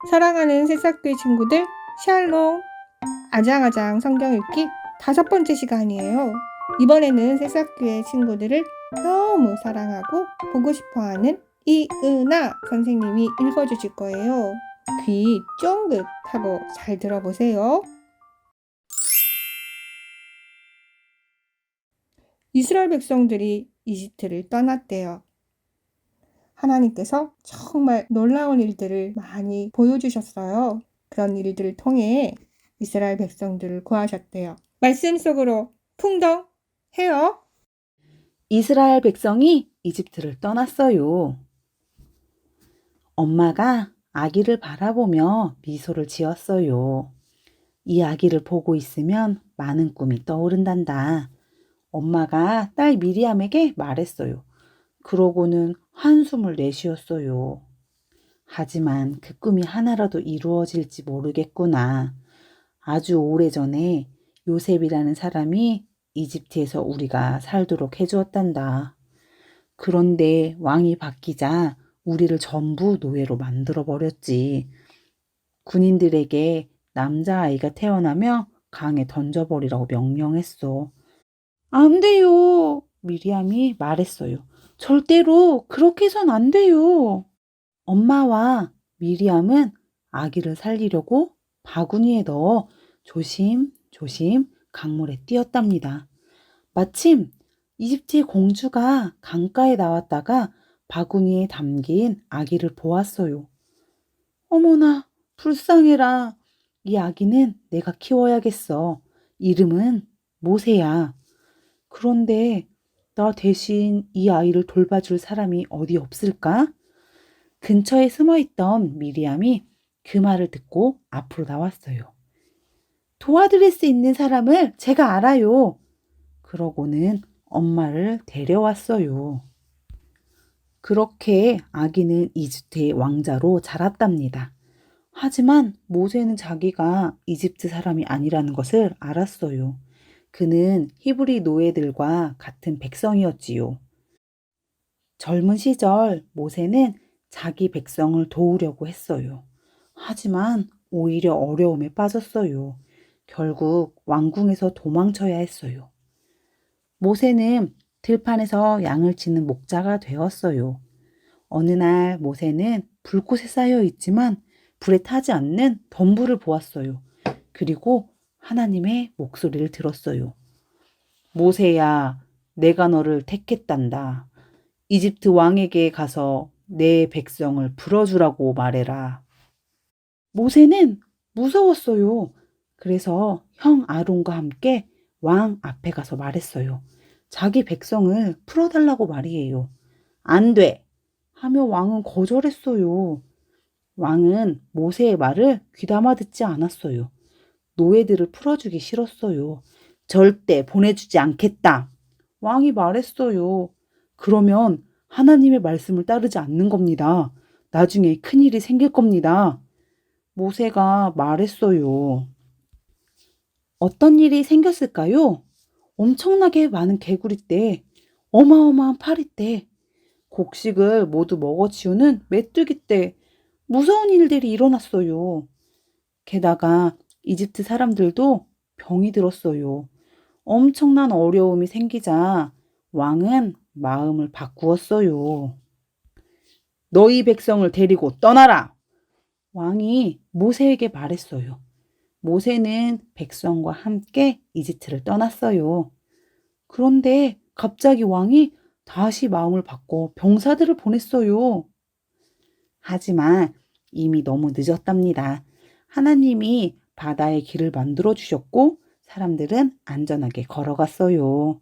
사랑하는 새싹교회 친구들, 샬롬! 아장아장 성경 읽기 5번째 시간이에요. 이번에는 새싹교회 친구들을 너무 사랑하고 보고 싶어하는 이은아 선생님이 읽어주실 거예요. 귀 쫑긋하고 잘 들어보세요. 이스라엘 백성들이 이집트를 떠났대요. 하나님께서 정말 놀라운 일들을 많이 보여주셨어요. 그런 일들을 통해 이스라엘 백성들을 구하셨대요. 말씀 속으로 풍덩해요. 이스라엘 백성이 이집트를 떠났어요. 엄마가 아기를 바라보며 미소를 지었어요. 이 아기를 보고 있으면 많은 꿈이 떠오른단다. 엄마가 딸 미리암에게 말했어요. 그러고는 한숨을 내쉬었어요. 하지만 그 꿈이 하나라도 이루어질지 모르겠구나. 아주 오래전에 요셉이라는 사람이 이집트에서 우리가 살도록 해주었단다. 그런데 왕이 바뀌자 우리를 전부 노예로 만들어버렸지. 군인들에게 남자아이가 태어나며 강에 던져버리라고 명령했어. 안 돼요. 미리암이 말했어요. 절대로 그렇게 해선 안 돼요. 엄마와 미리암은 아기를 살리려고 바구니에 넣어 조심조심 강물에 뛰었답니다. 마침 이집트의 공주가 강가에 나왔다가 바구니에 담긴 아기를 보았어요. 어머나, 불쌍해라. 이 아기는 내가 키워야겠어. 이름은 모세야. 그런데 나 대신 이 아이를 돌봐줄 사람이 어디 없을까? 근처에 숨어있던 미리암이 그 말을 듣고 앞으로 나왔어요. 도와드릴 수 있는 사람을 제가 알아요. 그러고는 엄마를 데려왔어요. 그렇게 아기는 이집트의 왕자로 자랐답니다. 하지만 모세는 자기가 이집트 사람이 아니라는 것을 알았어요. 그는 히브리 노예들과 같은 백성이었지요. 젊은 시절 모세는 자기 백성을 도우려고 했어요. 하지만 오히려 어려움에 빠졌어요. 결국 왕궁에서 도망쳐야 했어요. 모세는 들판에서 양을 치는 목자가 되었어요. 어느 날 모세는 불꽃에 쌓여 있지만 불에 타지 않는 덤불을 보았어요. 그리고 하나님의 목소리를 들었어요. 모세야, 내가 너를 택했단다. 이집트 왕에게 가서 내 백성을 풀어주라고 말해라. 모세는 무서웠어요. 그래서 형 아론과 함께 왕 앞에 가서 말했어요. 자기 백성을 풀어달라고 말이에요. 안 돼! 하며 왕은 거절했어요. 왕은 모세의 말을 귀담아 듣지 않았어요. 노예들을 풀어주기 싫었어요. 절대 보내주지 않겠다. 왕이 말했어요. 그러면 하나님의 말씀을 따르지 않는 겁니다. 나중에 큰일이 생길 겁니다. 모세가 말했어요. 어떤 일이 생겼을까요? 엄청나게 많은 개구리떼, 어마어마한 파리떼, 곡식을 모두 먹어치우는 메뚜기떼, 무서운 일들이 일어났어요. 게다가 이집트 사람들도 병이 들었어요. 엄청난 어려움이 생기자 왕은 마음을 바꾸었어요. 너희 백성을 데리고 떠나라! 왕이 모세에게 말했어요. 모세는 백성과 함께 이집트를 떠났어요. 그런데 갑자기 왕이 다시 마음을 바꿔 병사들을 보냈어요. 하지만 이미 너무 늦었답니다. 하나님이 바다의 길을 만들어 주셨고 사람들은 안전하게 걸어갔어요.